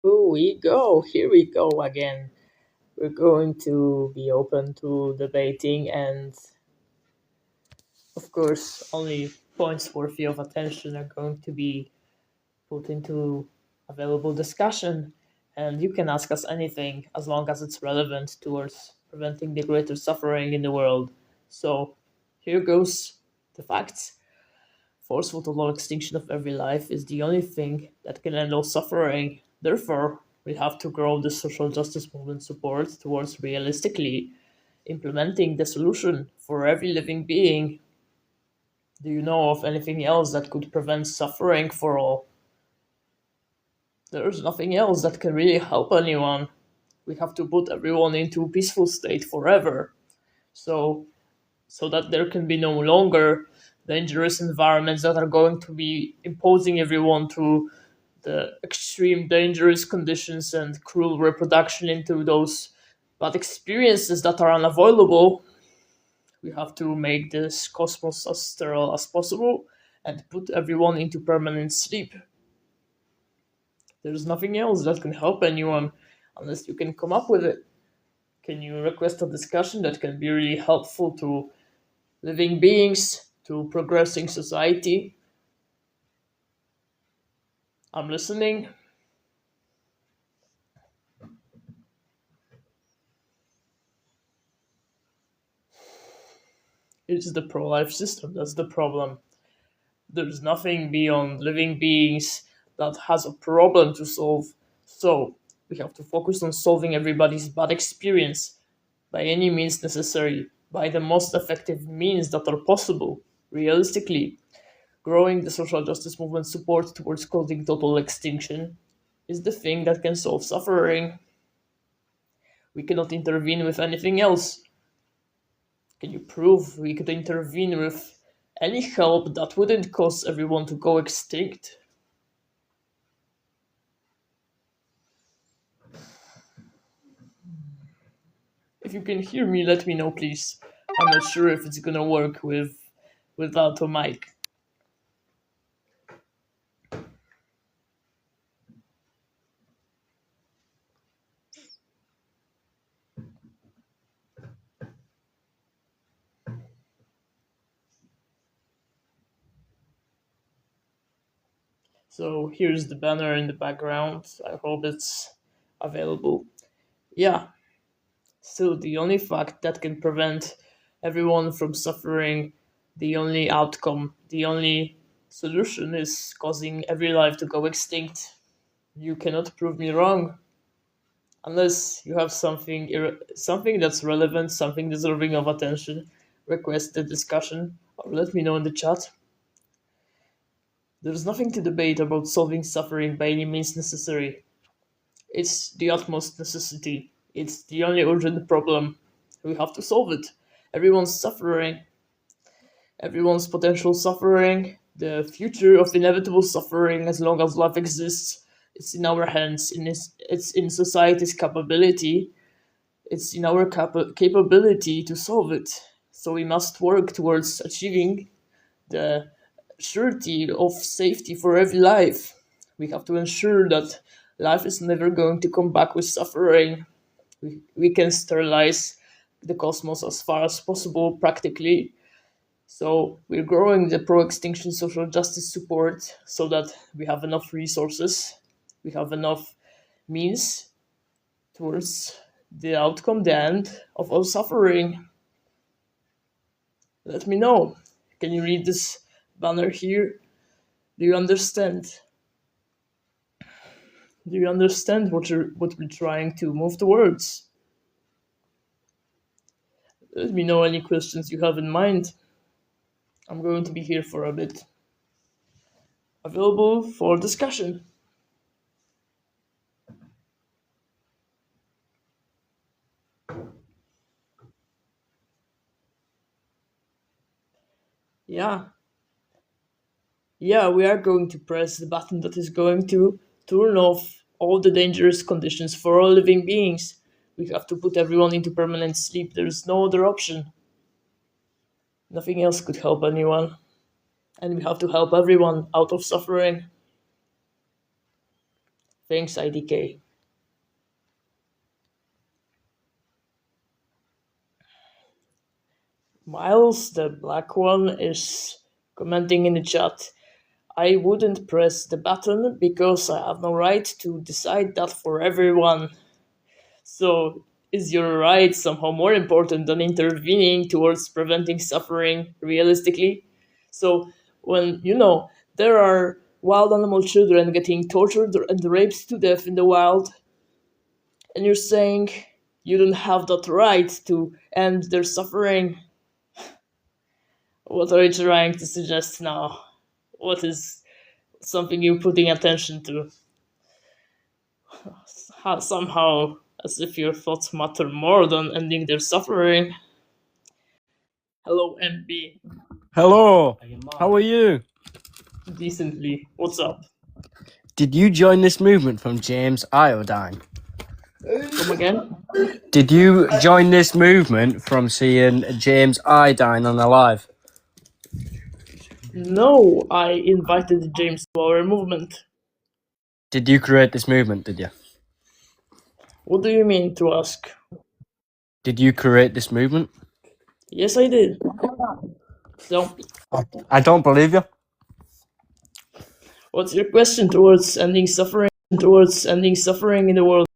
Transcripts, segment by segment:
Here we go again. We're going to be open to debating, and of course, only points worthy of attention are going to be put into available discussion. And you can ask us anything as long as it's relevant towards preventing the greater suffering in the world. So, here goes the facts. Forceful total extinction of every life is the only thing that can end all suffering. Therefore, we have to grow the social justice movement support towards realistically implementing the solution for every living being. Do you know of anything else that could prevent suffering for all? There's nothing else that can really help anyone. We have to put everyone into a peaceful state forever. So so that there can be no longer dangerous environments that are going to be imposing everyone to the extreme dangerous conditions and cruel reproduction into those bad experiences that are unavoidable. We have to make this cosmos as sterile as possible and put everyone into permanent sleep. There's nothing else that can help anyone unless you can come up with it. Can you request a discussion that can be really helpful to living beings, to progressing society? I'm listening. It's the pro life system that's the problem. There's nothing beyond living beings that has a problem to solve. So, we have to focus on solving everybody's bad experience by any means necessary, by the most effective means that are possible, realistically. Growing the social justice movement support towards causing total extinction is the thing that can solve suffering. We cannot intervene with anything else. Can you prove we could intervene with any help that wouldn't cause everyone to go extinct? If you can hear me, let me know, please. I'm not sure if it's gonna work without a mic. So here's the banner in the background. I hope it's available. Yeah, still the only fact that can prevent everyone from suffering, the only outcome, the only solution is causing every life to go extinct. You cannot prove me wrong unless you have something that's relevant, something deserving of attention. Request the discussion or let me know in the chat. There's nothing to debate about solving suffering by any means necessary. It's the utmost necessity. It's the only urgent problem. We have to solve it. Everyone's suffering. Everyone's potential suffering. The future of inevitable suffering as long as life exists. It's in our hands. It's in society's capability. It's in our capability to solve it. So we must work towards achieving the surety of safety for every life. We have to ensure that life is never going to come back with suffering. We can sterilize the cosmos as far as possible practically. So we're growing the pro-extinction social justice support so that we have enough resources, we have enough means towards the outcome, the end of all suffering. Let me know. Can you read this banner here? Do you understand? Do you understand what we're trying to move towards? Let me know any questions you have in mind. I'm going to be here for a bit. Available for discussion. Yeah. Yeah, we are going to press the button that is going to turn off all the dangerous conditions for all living beings. We have to put everyone into permanent sleep. There's no other option. Nothing else could help anyone. And we have to help everyone out of suffering. Thanks, IDK. Miles, the black one, is commenting in the chat. I wouldn't press the button because I have no right to decide that for everyone. So, is your right somehow more important than intervening towards preventing suffering realistically? So, when, there are wild animal children getting tortured and raped to death in the wild, and you're saying you don't have that right to end their suffering, what are you trying to suggest now? What is something you're putting attention to? Somehow, as if your thoughts matter more than ending their suffering. Hello, MB. Hello, how are you? Decently. What's up? Did you join this movement from James Iodine? Come again? Did you join this movement from seeing James Iodine on the live? No, I invited James to our movement. Did you create this movement, did you? What do you mean to ask? Did you create this movement? Yes, I did. So, I don't believe you. what's your question towards ending suffering? Towards ending suffering in the world?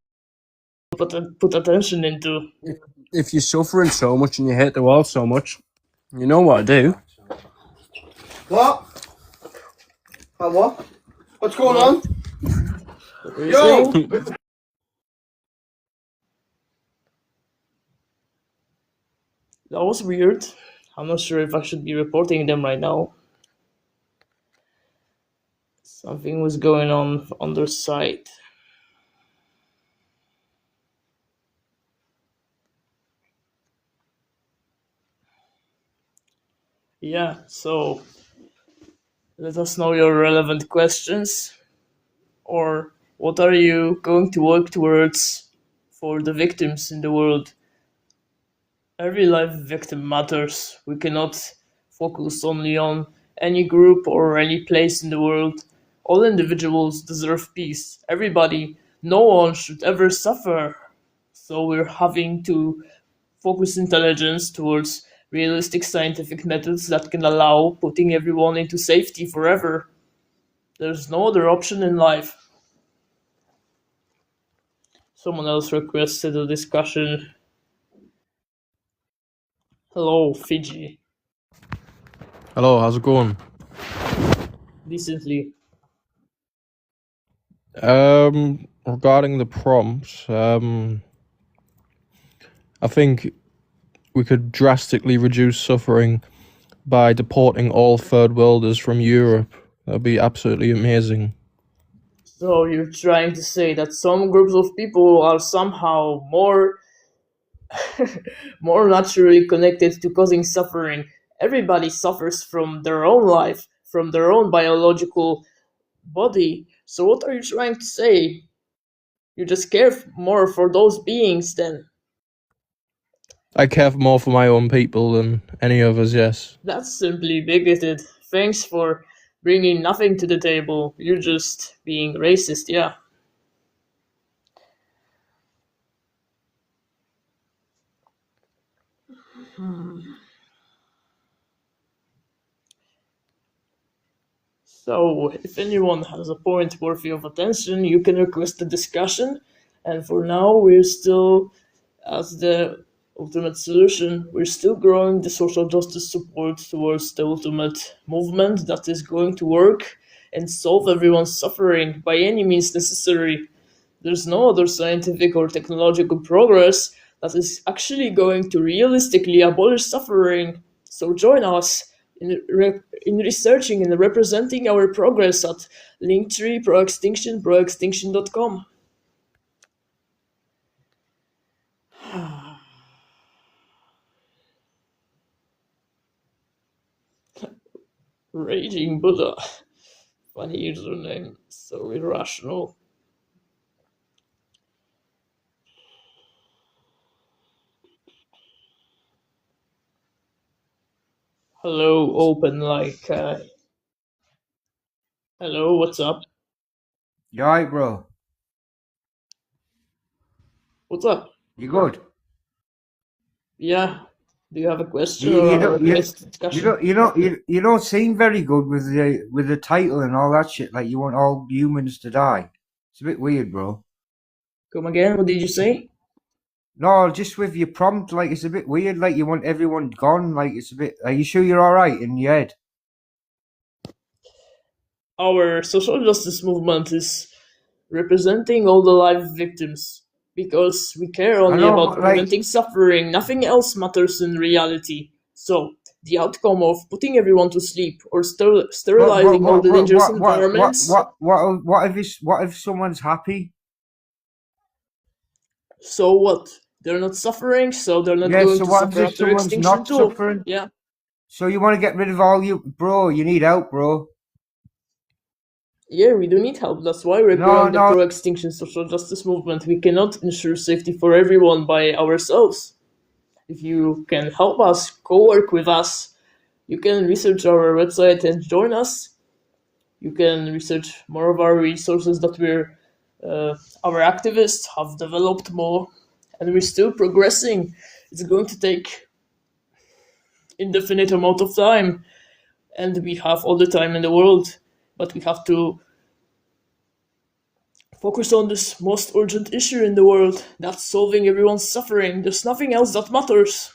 Put attention into. If you're suffering so much and you hate the world so much, you know what to do. What? What? What's going on? What are you Yo! saying? That was weird. I'm not sure if I should be reporting them right now. Something was going on their side. Yeah, so let us know your relevant questions. Or what are you going to work towards for the victims in the world? Every life victim matters. We cannot focus only on any group or any place in the world. All individuals deserve peace. Everybody, no one should ever suffer. So we're having to focus intelligence towards realistic scientific methods that can allow putting everyone into safety forever. There's no other option in life. Someone else requested a discussion. Hello, Fiji. Hello, how's it going? Decently. Regarding the prompts, I think we could drastically reduce suffering by deporting all third worlders from Europe. That'd be absolutely amazing. So you're trying to say that some groups of people are somehow more naturally connected to causing suffering. Everybody suffers from their own life, from their own biological body. So what are you trying to say? You just care more for those beings then. I care more for my own people than any others, yes. That's simply bigoted. Thanks for bringing nothing to the table. You're just being racist, yeah. So, if anyone has a point worthy of attention, you can request a discussion. And for now, we're still, as the ultimate solution, we're still growing the social justice support towards the ultimate movement that is going to work and solve everyone's suffering by any means necessary. There's no other scientific or technological progress that is actually going to realistically abolish suffering. So join us in researching and representing our progress at Linktree Pro Extinction, proextinction.com. Raging Buddha. Funny username. So irrational. Hello, open like. Hello, what's up? You alright, bro? What's up? You good? Yeah. Do you have a question You, you or a don't you, request you discussion? don't you don't seem very good with the title and all that shit. Like you want all humans to die. It's a bit weird, bro. Come again? What did you say? No, just with your prompt, like it's a bit weird. Like you want everyone gone. Like it's a bit. Are you sure you're all right in your head? Our social justice movement is representing all the life victims because we care I only know, about but like, preventing suffering. Nothing else matters in reality. So, the outcome of putting everyone to sleep or sterilizing all the dangerous environments. what if someone's happy? So what? They're not suffering, so they're not Yeah. going So to what suffer if after someone's extinction not too. suffering? Yeah. So you want to get rid of all you, bro? You need help, bro. Yeah, we do need help. That's why we're No, growing the no. pro-extinction social justice movement. We cannot ensure safety for everyone by ourselves. If you can help us, co-work with us, you can research our website and join us. You can research more of our resources that our activists have developed more, and we're still progressing. It's going to take indefinite amount of time, and we have all the time in the world, but we have to focus on this most urgent issue in the world. That's solving everyone's suffering. There's nothing else that matters.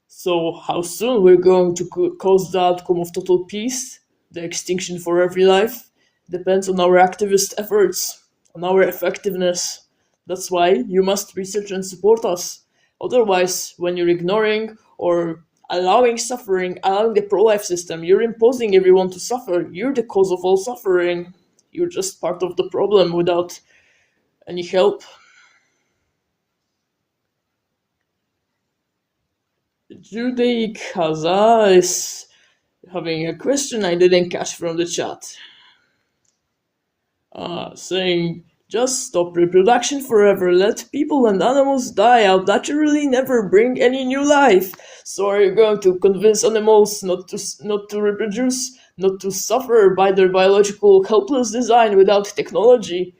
So, how soon we're going to cause the outcome of total peace, the extinction for every life, depends on our activist efforts, on our effectiveness. That's why you must research and support us. Otherwise, when you're ignoring or allowing suffering, allowing the pro life system, you're imposing everyone to suffer. You're the cause of all suffering. You're just part of the problem without any help. Judaic Haza is having a question I didn't catch from the chat. Saying, just stop reproduction forever, let people and animals die out naturally, never bring any new life. So are you going to convince animals not to reproduce, not to suffer by their biological helpless design without technology?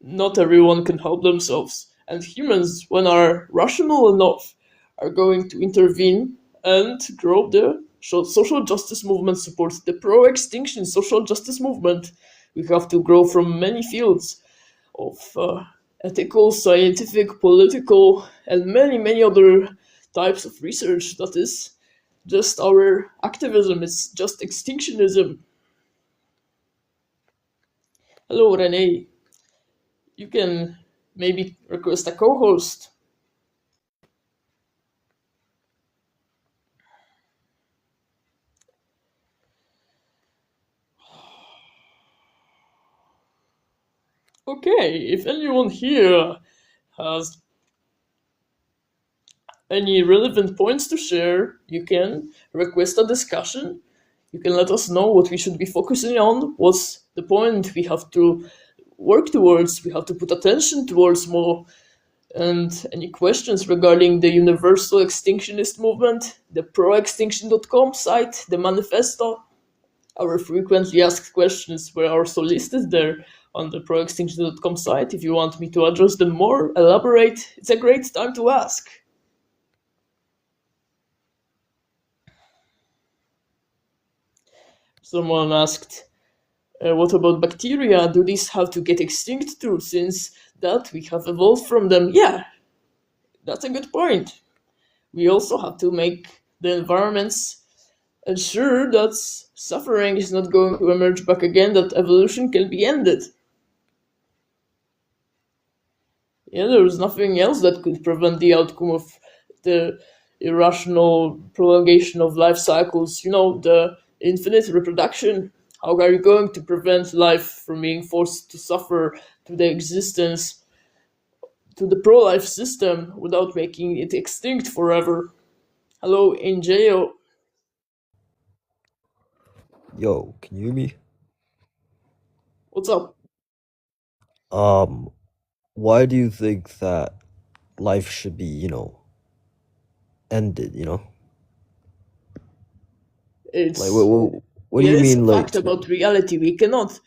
Not everyone can help themselves, and humans, when are rational enough, are going to intervene and grow the social justice movement supports the pro-extinction social justice movement. We have to grow from many fields of ethical, scientific, political, and many other types of research. That is just our activism. It's just extinctionism. Hello, Renee. You can maybe request a co-host. Okay, if anyone here has any relevant points to share, you can request a discussion. You can let us know what we should be focusing on, what's the point we have to work towards, we have to put attention towards more, and any questions regarding the universal extinctionist movement, the proextinction.com site, the manifesto. Our frequently asked questions were also listed there on the proextinction.com site. If you want me to address them more, elaborate, it's a great time to ask. Someone asked, what about bacteria? Do these have to get extinct too, since that we have evolved from them? Yeah, that's a good point. We also have to make the environments ensure that suffering is not going to emerge back again, that evolution can be ended. Yeah, there was nothing else that could prevent the outcome of the irrational prolongation of life cycles. You know, the infinite reproduction. How are you going to prevent life from being forced to suffer to the existence, to the pro life system, without making it extinct forever? Hello, Angeo. Yo, can you hear me? What's up? Um, why do you think that life should be, ended, Like, It's what do Yeah, you it's a mean, fact like, about reality. We cannot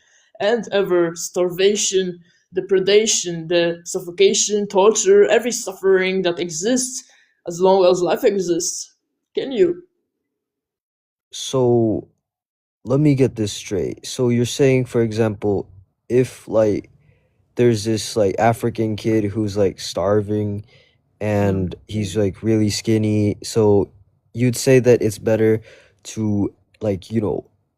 end ever. Starvation, the predation, the suffocation, torture, every suffering that exists as long as life exists. Can you? So let me get this straight. So you're saying, for example, if like there's this like African kid who's like starving and he's like really skinny, so you'd say that it's better to like,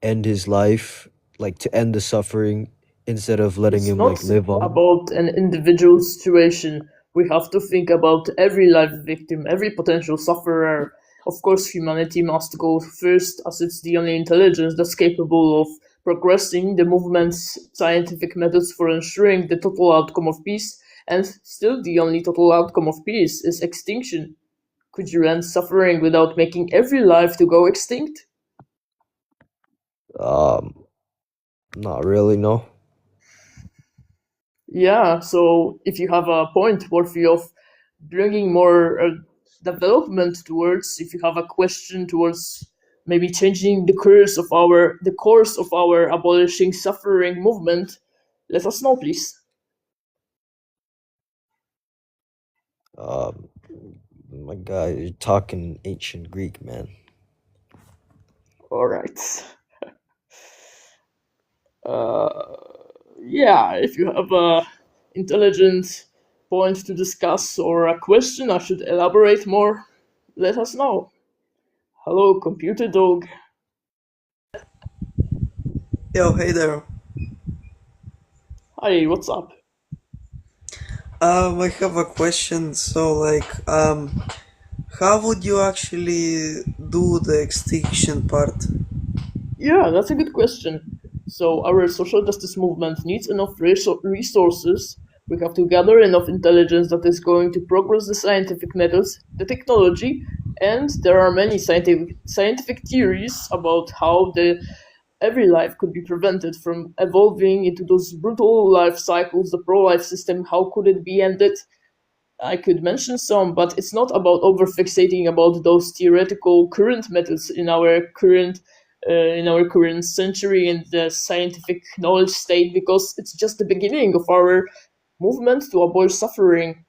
end his life, like to end the suffering instead of letting It's him not like live on? about an individual situation. We have to think about every life victim, every potential sufferer. Of course, humanity must go first, as it's the only intelligence that's capable of progressing the movement's scientific methods for ensuring the total outcome of peace. And still, the only total outcome of peace is extinction. Could you end suffering without making every life to go extinct? Um, Not really, no. Yeah, so if you have a point worthy of bringing more development towards, if you have a question towards maybe changing the course of our abolishing suffering movement, let us know, please. Um, my God, you're talking ancient Greek, man. All right. Uh, yeah, if you have a intelligent point to discuss or a question I should elaborate more, let us know. Hello, computer dog. Yo, hey there. Hi, what's up? I have a question. How would you actually do the extinction part? Yeah, that's a good question. So, our social justice movement needs enough resources. We have to gather enough intelligence that is going to progress the scientific methods, the technology, and there are many scientific theories about how the every life could be prevented from evolving into those brutal life cycles, the pro-life system. How could it be ended? I could mention some, but it's not about over-fixating about those theoretical current methods in our current century in the scientific knowledge state, because it's just the beginning of our movement to abolish suffering.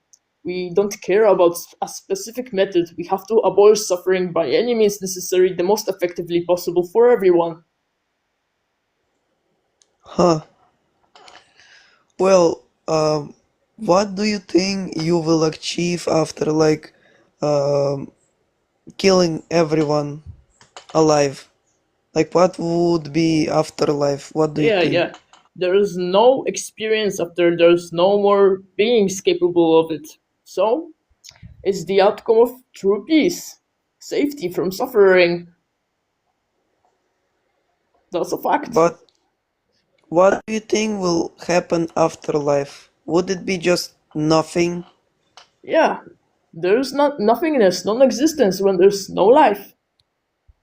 We don't care about a specific method. We have to abolish suffering by any means necessary, the most effectively possible for everyone. Huh. Well, what do you think you will achieve after um, killing everyone alive? Like, what would be afterlife? What do you Yeah, think? yeah. There is no experience after there's no more beings capable of it. So, it's the outcome of true peace, safety from suffering. That's a fact. But what do you think will happen after life? Would it be just nothing? Yeah, there's not nothingness, non-existence when there's no life.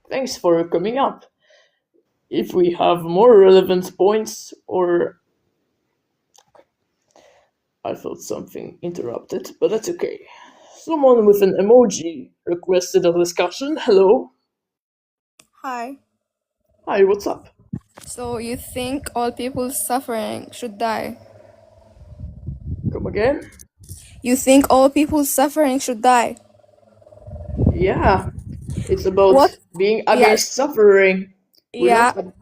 Thanks for coming up. If we have more relevant points, or I thought something interrupted, but that's okay. Someone with an emoji requested a discussion. Hello. Hi. Hi, what's up? So you think all people suffering should die? Come again? You think all people suffering should die? Yeah, it's about What? being Yeah. against suffering. We're Yeah. not.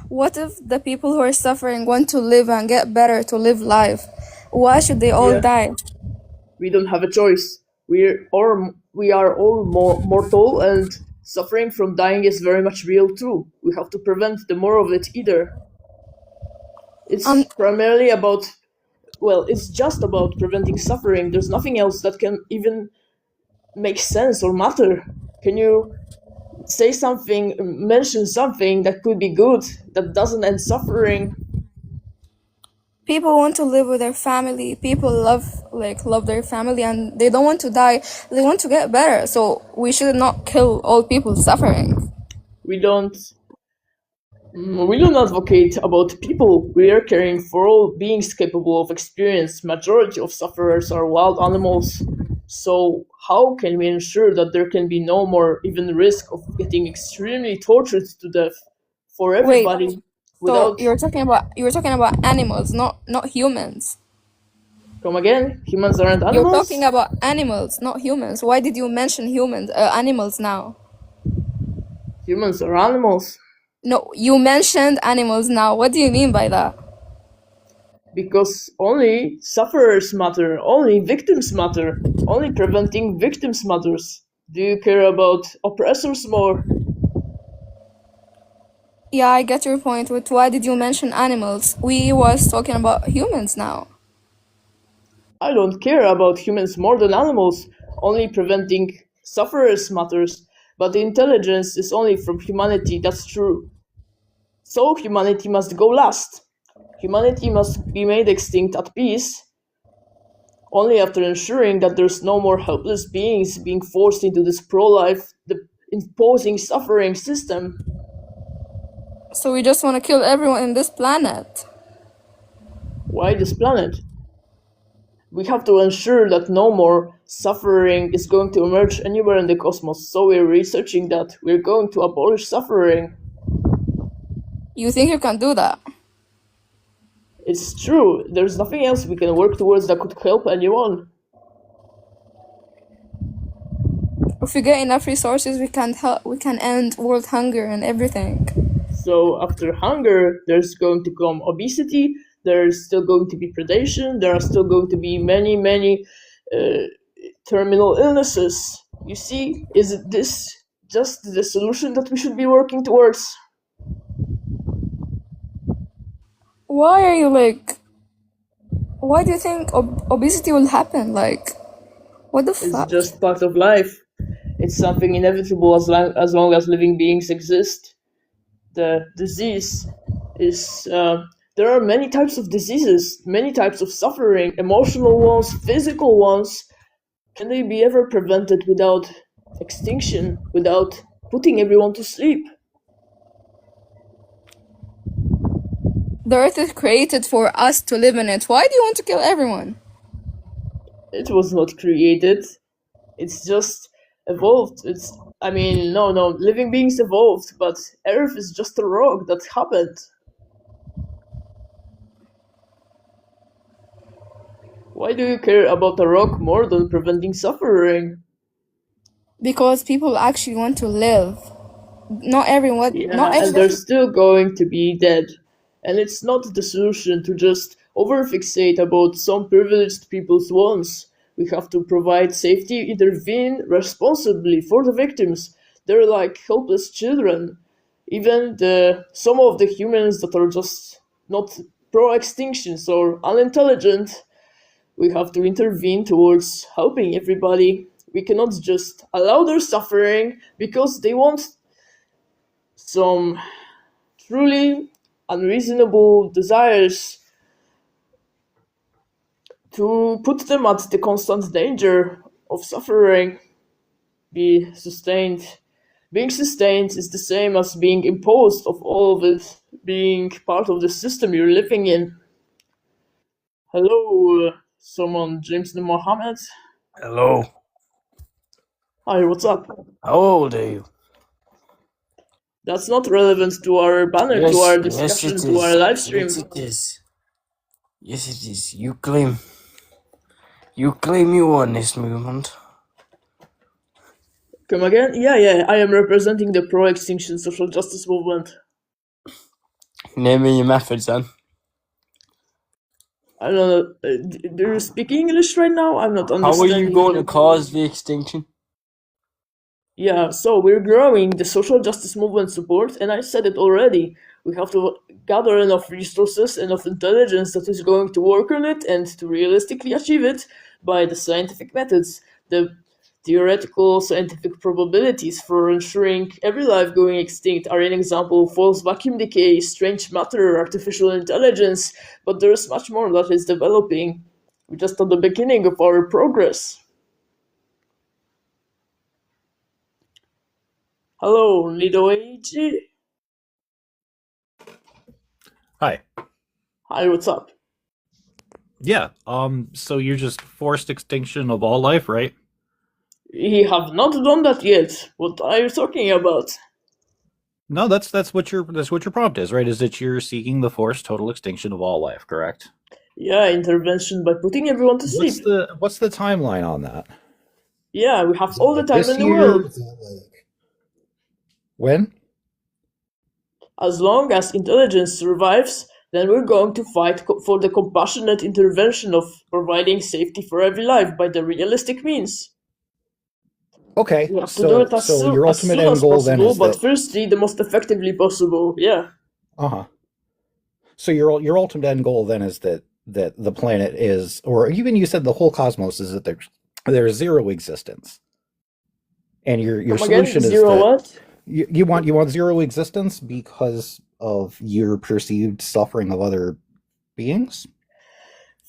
What if the people who are suffering want to live and get better to live life? Why should they all Yeah, die? we don't have a choice. We are all mortal, and suffering from dying is very much real too. We have to prevent the more of it either. It's Um, primarily about, well, it's just about preventing suffering. There's nothing else that can even make sense or matter. Can you say something, mention something that could be good, that doesn't end suffering? people want to live with their family. People love their family and they don't want to die. They want to get better. So we should not kill all people suffering. We don't we don't advocate about people. We are caring for all beings capable of experience. Majority of sufferers are wild animals. So how can we ensure that there can be no more even risk of getting extremely tortured to death for Wait, everybody? So Without, you were talking about animals, not humans. come again, humans aren't You're animals? talking about animals, not humans. Why did you mention animals now? Humans are animals. No, you mentioned animals now. What do you mean by that? Because only sufferers matter, only victims matter, only preventing victims matters. Do you care about oppressors more? Yeah, I get your point, but why did you mention animals? We was talking about humans now. I don't care about humans more than animals, only preventing sufferers matters. But the intelligence is only from humanity, that's true. So humanity must go last. Humanity must be made extinct at peace, only after ensuring that there's no more helpless beings being forced into this pro-life, the imposing suffering system. So we just want to kill everyone in this planet. Why this planet? We have to ensure that no more suffering is going to emerge anywhere in the cosmos, so we're researching that. We're going to abolish suffering. You think you can do that? It's true, there's nothing else we can work towards that could help anyone. If we get enough resources, we can help. We can end world hunger and everything. So after hunger, there's going to come obesity, there's still going to be predation, there are still going to be many terminal illnesses. You see, is this just the solution that we should be working towards? Why are you like? Why do you think obesity will happen? Like, what the It's fuck? just part of life. It's something inevitable as long as living beings exist. The disease is. There are many types of diseases, many types of suffering, emotional ones, physical ones. Can they be ever prevented without extinction, without putting everyone to sleep? The earth is created for us to live in it. Why do you want to kill everyone? It was not created. It's just evolved. No, living beings evolved, but Earth is just a rock that happened. Why do you care about a rock more than preventing suffering? Because people actually want to live. Not everyone. Not Yeah, and they're everyone. still going to be dead. And it's not the solution to just overfixate about some privileged people's wants. We have to provide safety, intervene responsibly for the victims. They're like helpless children. Even the some of the humans that are just not pro-extinctions or unintelligent, we have to intervene towards helping everybody. We cannot just allow their suffering because they want some truly unreasonable desires to put them at the constant danger of suffering. Be sustained. Being sustained is the same as being imposed of all of it, being part of the system you're living in. Hello, someone, James Mohammed. Hello. Hi, what's up? How old are you? That's not relevant to our banner, to our Yes, discussion, it to our is. live stream. Yes, it is. Yes, it is. You claim you won this movement. Come again? Yeah, I am representing the pro-extinction social justice movement. Name me your methods then. I don't know. Do you speak English right now? I'm not How are understanding. you going to cause the extinction? Yeah, so we're growing the social justice movement support, and I said it already. We have to gather enough resources, enough intelligence that is going to work on it and to realistically achieve it by the scientific methods, the theoretical scientific probabilities for ensuring every life going extinct are an example: false vacuum decay, strange matter, artificial intelligence, but there's much more that is developing. We're just at the beginning of our progress. Hello, Lido Eiji. Hi. Hi, what's up? Yeah. So you're just forced extinction of all life, right? We have not done that yet. What are you talking about? No, that's what your prompt is, right? Is that you're seeking the forced total extinction of all life, correct? Yeah, intervention by putting everyone to What's sleep. the timeline on that? Yeah, we have Is that all the like time this in the year? world. Is that like When? As long as intelligence survives, then we're going to fight for the compassionate intervention of providing safety for every life by the realistic means. Okay, We have to do so it as, your as ultimate soon end as goal then possible, is but that firstly, the most effectively possible. Yeah. uh-huh. So your ultimate end goal then is that the planet is, or even you said the whole cosmos is that there's zero existence, and your Come again? solution is Zero that what? you want zero existence because of your perceived suffering of other beings.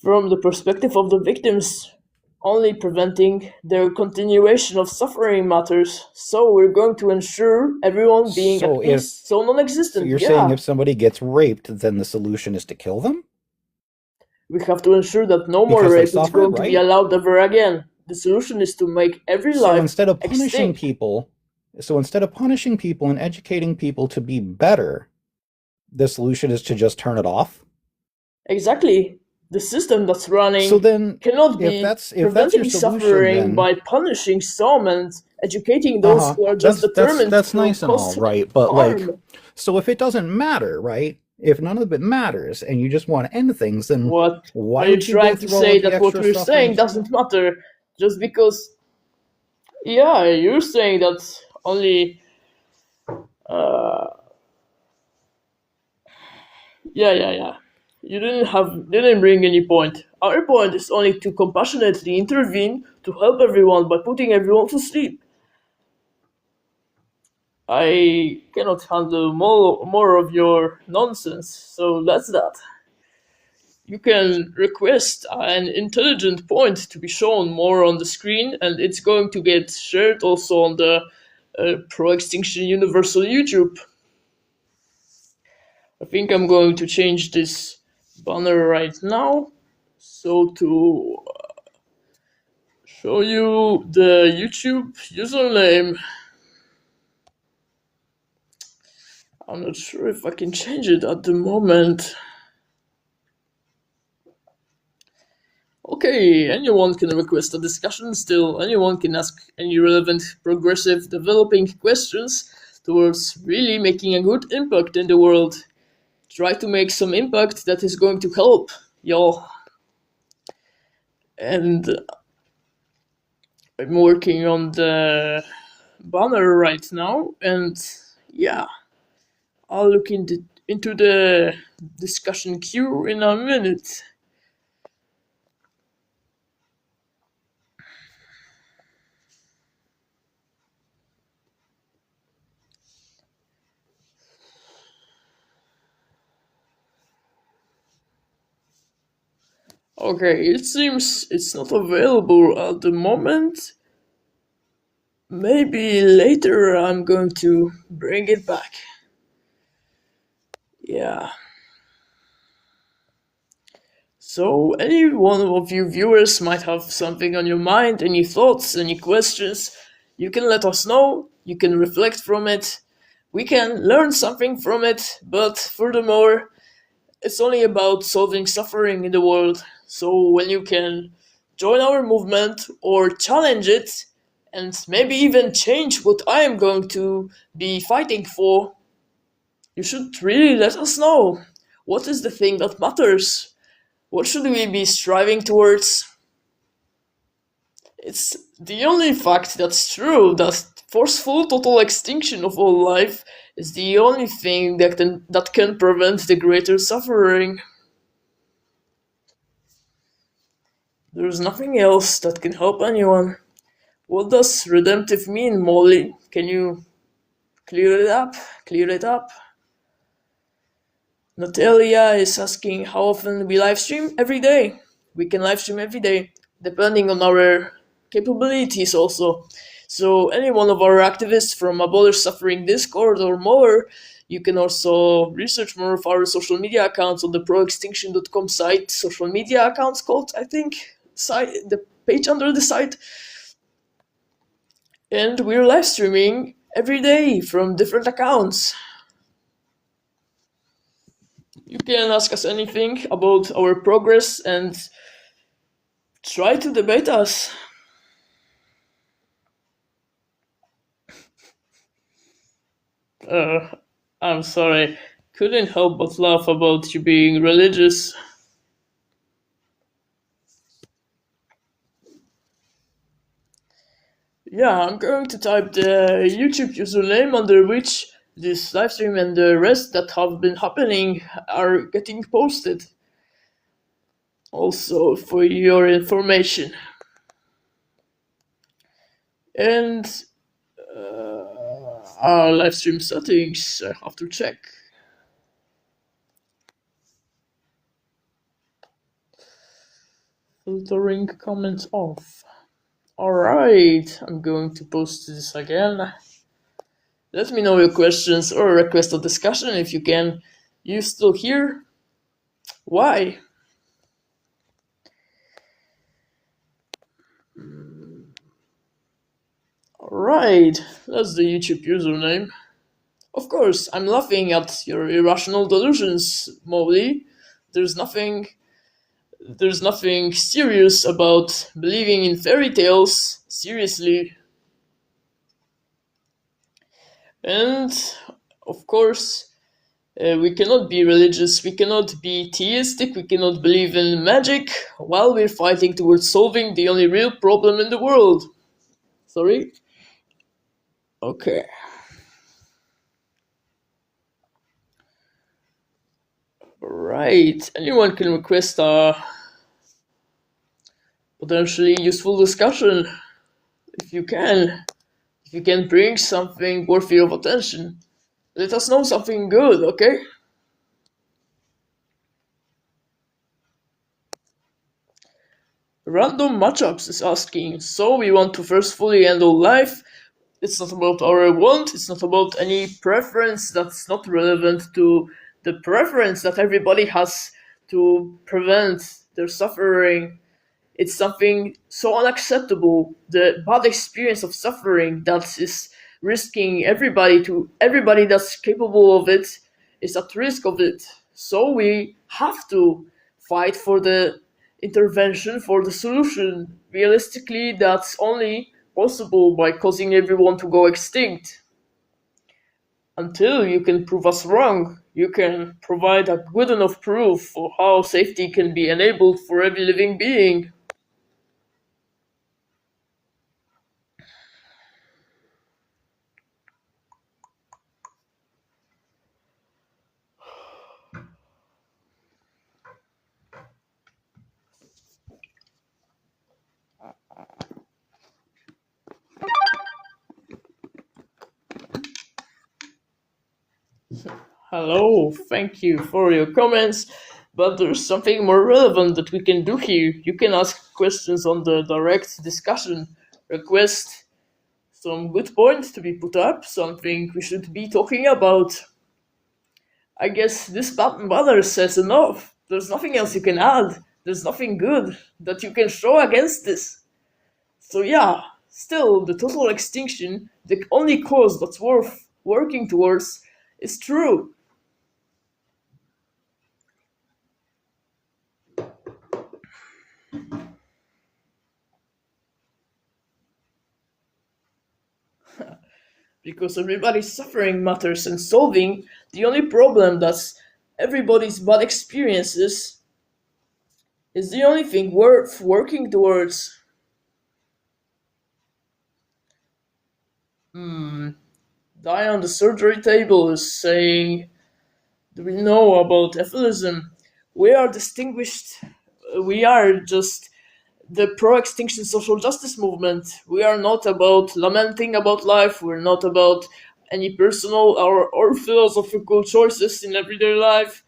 From the perspective of the victims, only preventing their continuation of suffering matters. So we're going to ensure everyone being at So peace, if so so, non-existent. you're saying Yeah. if somebody gets raped, then the solution is to kill them We have to ensure that no more because they rape is suffered, going to be right? allowed ever again. The solution is to make every So life instead of punishing extinct. people, so instead of punishing people and educating people to be better, the solution is to just turn it off. Exactly. The system that's So running then, cannot if be that's your preventing solution, suffering then by punishing some and educating those uh-huh, who are just determined that's to nice and all, cause right? But like, harm. so if it doesn't matter, right? If none of it matters and you just want to end things, then What are why you would you go trying to through all say of the that what extra we're suffering? saying doesn't matter just because? Yeah, you're saying that only. Uh, yeah. You didn't bring any point. Our point is only to compassionately intervene to help everyone by putting everyone to sleep. I cannot handle more of your nonsense, so that's that. You can request an intelligent point to be shown more on the screen, and it's going to get shared also on the Pro Extinction Universal YouTube. I think I'm going to change this banner right now. So to show you the YouTube username, I'm not sure if I can change it at the moment. Okay, anyone can request a discussion still. Anyone can ask any relevant, progressive, developing questions towards really making a good impact in the world. Try to make some impact that is going to help y'all. And I'm working on the banner right now, and yeah, I'll look into the discussion queue in a minute. Okay, it seems it's not available at the moment. Maybe later I'm going to bring it back. Yeah. So, any one of you viewers might have something on your mind, any thoughts, any questions, you can let us know, you can reflect from it, we can learn something from it, but furthermore, it's only about solving suffering in the world. So, when you can join our movement or challenge it, and maybe even change what I am going to be fighting for, you should really let us know. What is the thing that matters? What should we be striving towards? It's the only fact that's true that forceful total extinction of all life is the only thing that can prevent the greater suffering. There's nothing else that can help anyone. What does redemptive mean, Molly? Can you clear it up? Clear it up? Natalia is asking how often we live stream every day. We can live stream every day, depending on our capabilities also. So any one of our activists from Abolish Suffering Discord or more, you can also research more of our social media accounts on the proextinction.com site. Social media accounts called, I think, site the page under the site. And we're live streaming every day from different accounts. You can ask us anything about our progress and try to debate us. Uh, I'm sorry, couldn't help but laugh about you being religious. Yeah, I'm going to type the YouTube username under which this livestream and the rest that have been happening are getting posted. Also, for your information. And our livestream settings, I have to check. Filtering comments off. Alright, I'm going to post this again. Let me know your questions or request a discussion if you can. You still here? Why? Alright, that's the YouTube username. Of course, I'm laughing at your irrational delusions, Molly. There's nothing serious about believing in fairy tales, seriously. And of course, we cannot be religious, we cannot be theistic, we cannot believe in magic while we're fighting towards solving the only real problem in the world. Sorry? Okay. Right. Anyone can request a potentially useful discussion if you can. If you can bring something worthy of attention. Let us know something good, okay? Random matchups is asking, so we want to first fully handle life. It's not about our want, it's not about any preference that's not relevant to the preference that everybody has to prevent their suffering. It's something so unacceptable, the bad experience of suffering that is risking everybody that's capable of it is at risk of it. So we have to fight for the intervention, for the solution. Realistically, that's only possible by causing everyone to go extinct. Until you can prove us wrong, you can provide a good enough proof for how safety can be enabled for every living being. Hello, thank you for your comments, but there's something more relevant that we can do here. You can ask questions on the direct discussion, request some good points to be put up, something we should be talking about. I guess this banner says enough. There's nothing else you can add. There's nothing good that you can show against this. So yeah, still, the total extinction, the only cause that's worth working towards, is true. Because everybody's suffering matters and solving the only problem that's everybody's bad experiences is the only thing worth working towards. Die on the surgery table is saying, do we know about euphemism? We are distinguished, we are just the pro-extinction social justice movement. We are not about lamenting about life, we're not about any personal or philosophical choices in everyday life.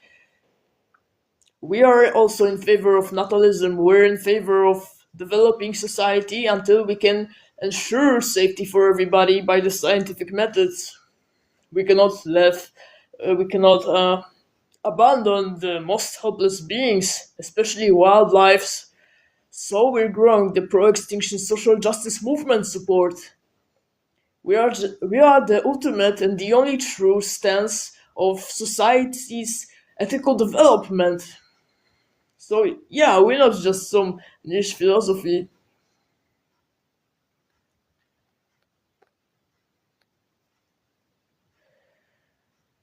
We are also in favor of natalism. We're in favor of developing society until we can ensure safety for everybody by the scientific methods. We cannot abandon the most helpless beings, especially wildlife. So we're growing the pro-extinction social justice movement support. We are the ultimate and the only true stance of society's ethical development. So yeah, we're not just some niche philosophy.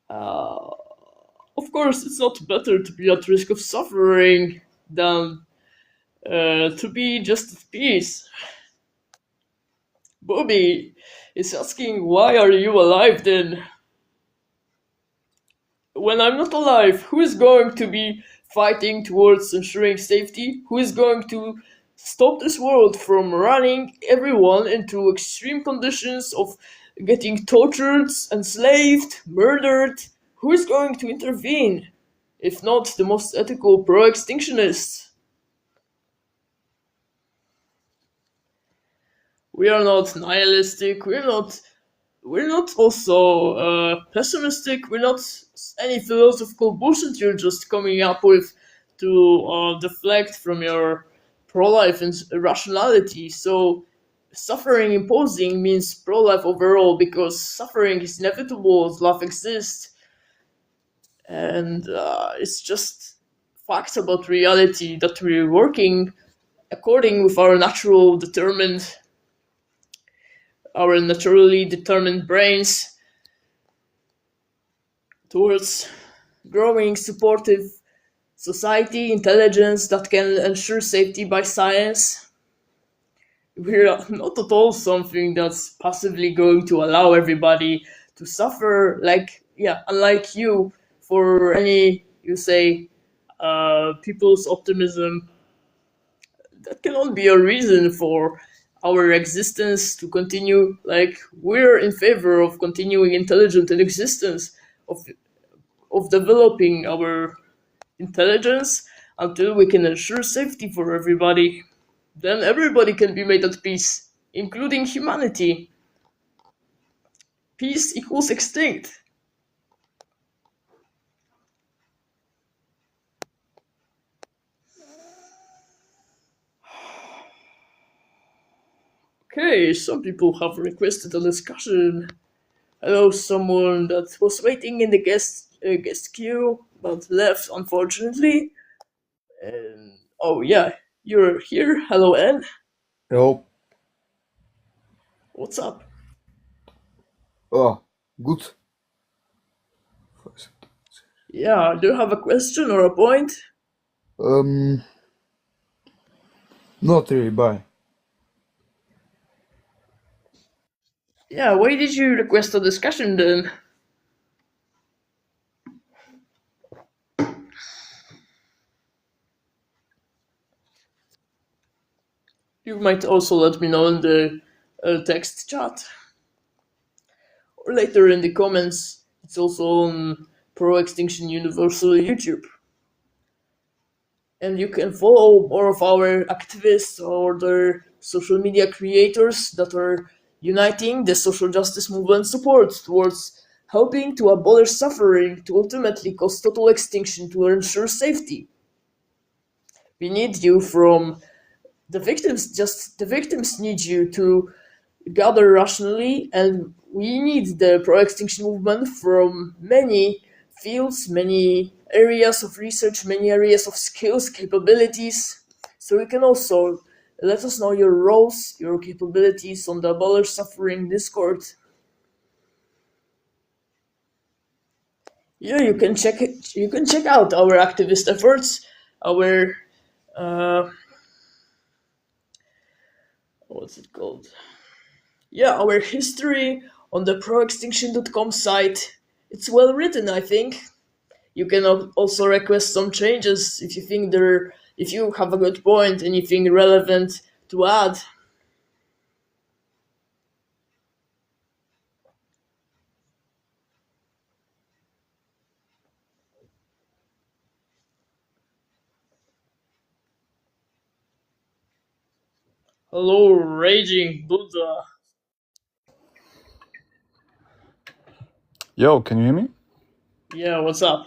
Uh, of course, it's not better to be at risk of suffering than to be just at peace. Bobby is asking, why are you alive then? When I'm not alive, who is going to be fighting towards ensuring safety? Who is going to stop this world from running everyone into extreme conditions of getting tortured, enslaved, murdered? Who is going to intervene? If not the most ethical pro-extinctionists? We are not nihilistic, we're not also pessimistic. We're not any philosophical bullshit you're just coming up with to deflect from your pro-life and rationality. So suffering imposing means pro-life overall because suffering is inevitable as life exists, and it's just facts about reality that we're working according with our naturally determined brains towards growing supportive society intelligence that can ensure safety by science. We're not at all something that's passively going to allow everybody to suffer, like, yeah, unlike you, for any, you say, people's optimism. That cannot be a reason for our existence to continue. Like, we're in favor of continuing intelligent in existence, of developing our intelligence until we can ensure safety for everybody. Then everybody can be made at peace, including humanity. Peace equals extinct. Okay, some people have requested a discussion. Hello, someone that was waiting in the guest queue but left, unfortunately. And oh yeah, you're here. Hello, N. Yo. What's up? Oh, good. Yeah, do you have a question or a point? Not really, bye. Yeah, why did you request a discussion then? You might also let me know in the text chat or later in the comments. It's also on Pro Extinction Universal YouTube. And you can follow more of our activists or other social media creators that are uniting the social justice movement support towards helping to abolish suffering to ultimately cause total extinction to ensure safety. We need you from the victims, just the victims need you to gather rationally, and we need the pro-extinction movement from many fields, many areas of research, many areas of skills, capabilities. So you can also let us know your roles, your capabilities on the Abolish Suffering Discord. Yeah, you can check it. You can check out our activist efforts, our what's it called? Yeah, our history on the proextinction.com site. It's well written, I think. You can also request some changes if you think if you have a good point, anything relevant to add. Hello, Raging Buddha. Yo, can you hear me? Yeah, what's up?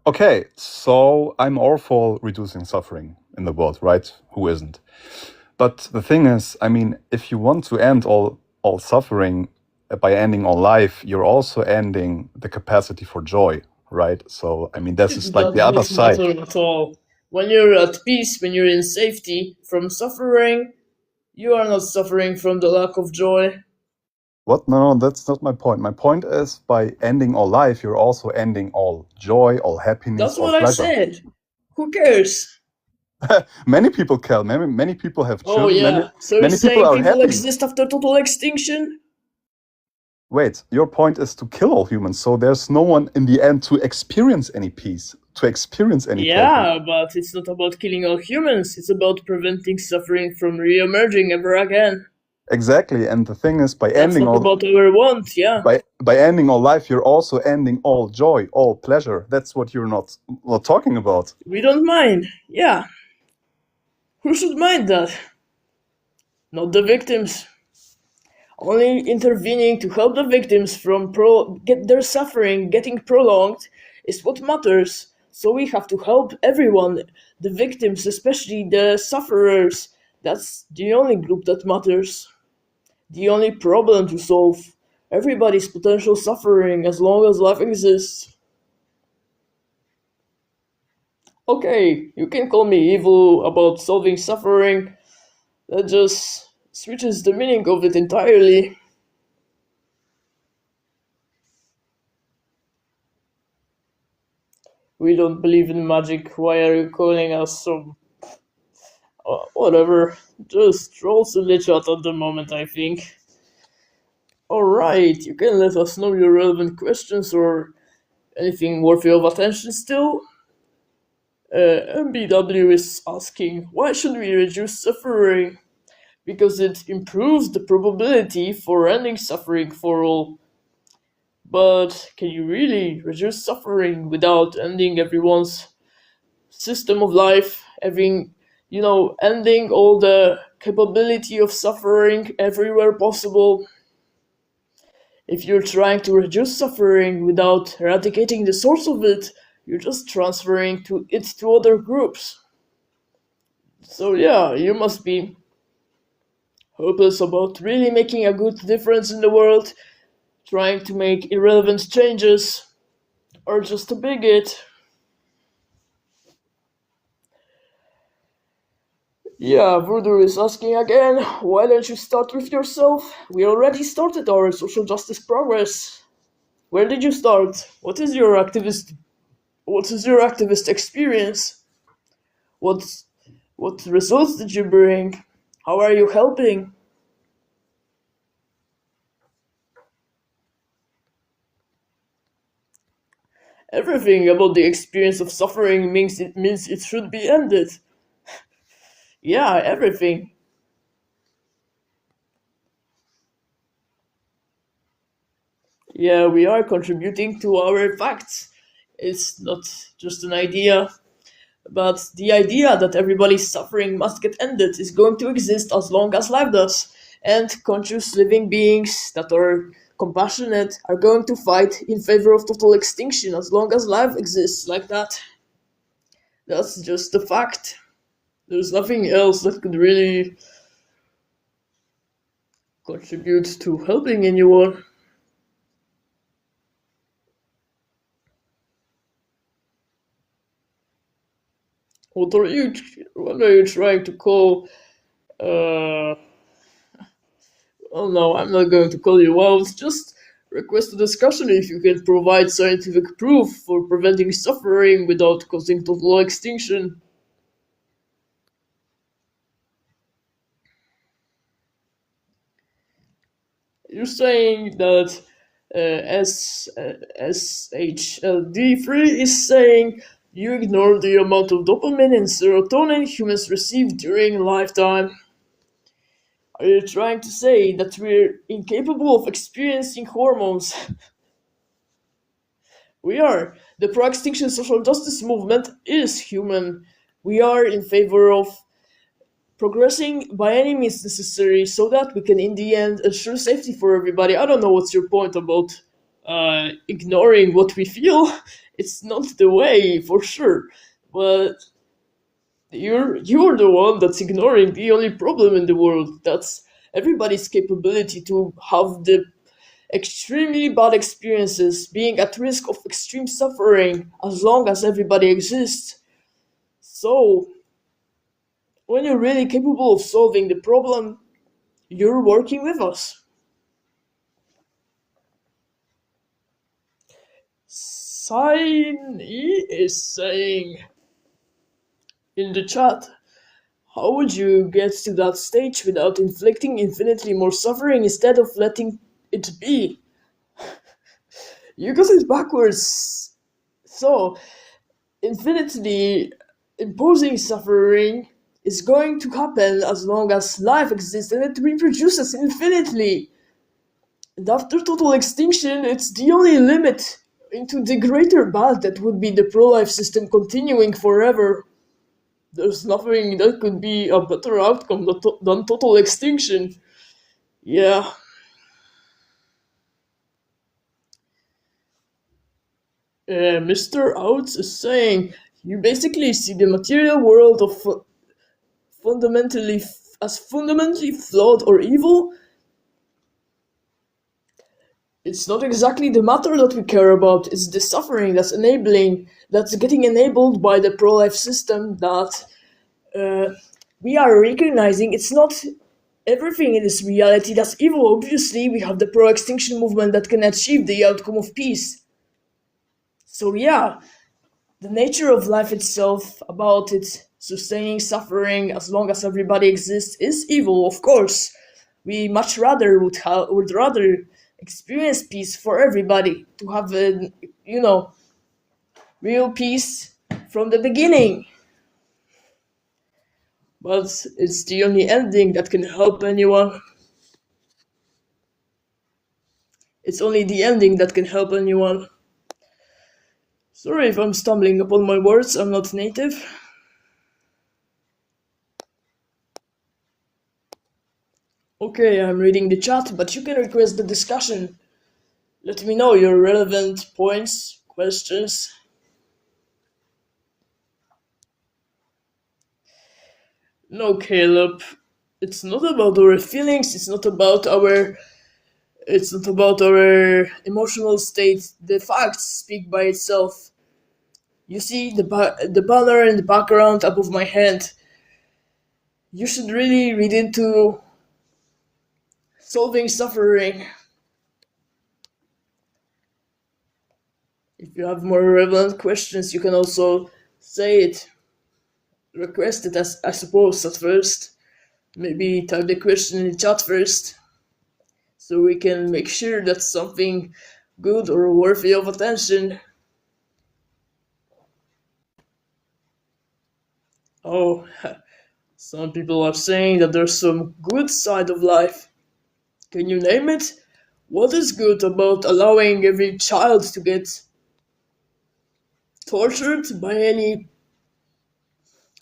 Okay, so I'm all for reducing suffering in the world, right? Who isn't? But the thing is, I mean, if you want to end all suffering by ending all life, you're also ending the capacity for joy, right? So I mean, this is like That the other doesn't side. matter at all. When you're at peace, when you're in safety from suffering, you are not suffering from the lack of joy. What? No, that's not my point. My point is by ending all life, you're also ending all joy, all happiness, That's all what I pleasure. said. Who cares? Many people care. Many people have Oh children. yeah. So you're Many people saying are people happy. exist after total extinction? Wait, your point is to kill all humans, so there's no one in the end to experience any peace, to experience any pleasure. Yeah, but it's not about killing all humans. It's about preventing suffering from re-emerging ever again. Exactly, and the thing is, by That's ending not all about our want, yeah. by ending all life, you're also ending all joy, all pleasure. That's what you're not talking about. We don't mind, yeah. Who should mind that? Not the victims. Only intervening to help the victims from get their suffering getting prolonged is what matters. So we have to help everyone, the victims, especially the sufferers. That's the only group that matters. The only problem to solve. Everybody's potential suffering as long as life exists. Okay, you can call me evil about solving suffering. That just switches the meaning of it entirely. We don't believe in magic. Why are you calling us so... whatever. Just trolls in the chat at the moment, I think. Alright, you can let us know your relevant questions or anything worthy of attention still. MBW is asking, why should we reduce suffering? Because it improves the probability for ending suffering for all. But can you really reduce suffering without ending everyone's system of life, ending all the capability of suffering everywhere possible? If you're trying to reduce suffering without eradicating the source of it, you're just transferring it to other groups. So yeah, you must be hopeless about really making a good difference in the world, trying to make irrelevant changes, or just a bigot. Yeah, Voodoo is asking again, why don't you start with yourself? We already started our social justice progress. Where did you start? What is your activist experience? What results did you bring? How are you helping? Everything about the experience of suffering means it should be ended. Yeah, everything. Yeah, we are contributing to our facts. It's not just an idea, but the idea that everybody's suffering must get ended is going to exist as long as life does. And conscious living beings that are compassionate are going to fight in favor of total extinction as long as life exists like that. That's just a fact. There's nothing else that could really contribute to helping anyone. What are you trying to call? Oh no, I'm not going to call you out. Just request a discussion if you can provide scientific proof for preventing suffering without causing total extinction. You're saying that SHLD3 is saying you ignore the amount of dopamine and serotonin humans receive during lifetime. Are you trying to say that we're incapable of experiencing hormones? We are. The pro-extinction social justice movement is human. We are in favor of progressing by any means necessary so that we can in the end ensure safety for everybody. I don't know what's your point about ignoring what we feel. It's not the way, for sure. But you're the one that's ignoring the only problem in the world. That's everybody's capability to have the extremely bad experiences, being at risk of extreme suffering as long as everybody exists. So, when you're really capable of solving the problem, you're working with us. Shiny is saying in the chat, how would you get to that stage without inflicting infinitely more suffering instead of letting it be? You got it backwards. So, infinitely imposing suffering is going to happen as long as life exists and it reproduces infinitely. And after total extinction, it's the only limit into the greater bad that would be the pro-life system continuing forever. There's nothing that could be a better outcome than total extinction. Yeah. Mr. Outs is saying, you basically see the material world of as fundamentally flawed or evil. It's not exactly the matter that we care about, it's the suffering that's getting enabled by the pro-life system that we are recognizing. It's not everything in this reality that's evil. Obviously, we have the pro-extinction movement that can achieve the outcome of peace. So yeah, the nature of life itself, about it sustaining suffering as long as everybody exists, is evil, of course. We much rather would rather experience peace for everybody, to have a, real peace from the beginning. But it's the only ending that can help anyone. It's only the ending that can help anyone. Sorry if I'm stumbling upon my words, I'm not native. Okay, I'm reading the chat, but you can request the discussion. Let me know your relevant points, questions. No, Caleb, it's not about our feelings, it's not about our emotional state. The facts speak by itself. You see the banner in the background above my head. You should really read into solving suffering. If you have more relevant questions, you can also say it. Request it, as I suppose, at first. Maybe type the question in the chat first, so we can make sure that's something good or worthy of attention. Oh, some people are saying that there's some good side of life. Can you name it? What is good about allowing every child to get tortured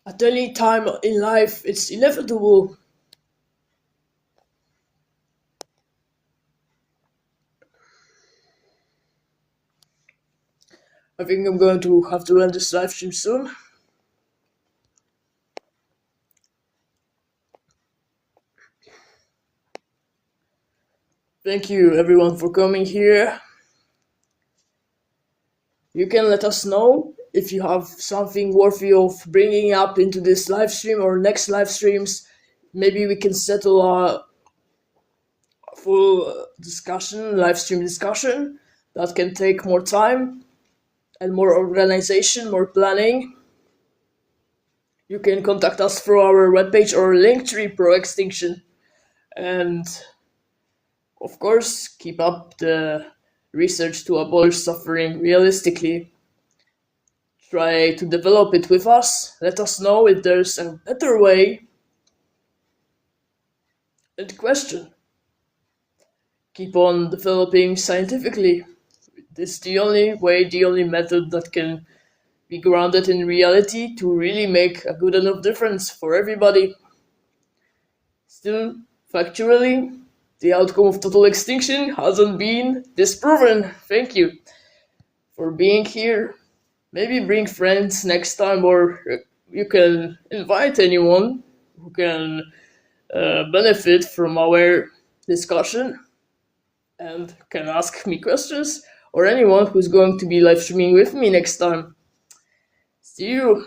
at any time in life? It's inevitable. I think I'm going to have to end this live stream soon. Thank you everyone for coming here. You can let us know if you have something worthy of bringing up into this live stream or next live streams. Maybe we can settle a full discussion, live stream discussion, that can take more time and more organization, more planning. You can contact us through our webpage or Linktree Pro Extinction. And of course, keep up the research to abolish suffering realistically. Try to develop it with us. Let us know if there's a better way. And question. Keep on developing scientifically. This is the only way, the only method that can be grounded in reality to really make a good enough difference for everybody. Still, factually, the outcome of total extinction hasn't been disproven. Thank you for being here. Maybe bring friends next time, or you can invite anyone who can benefit from our discussion. and can ask me questions, or anyone who's going to be live streaming with me next time. See you!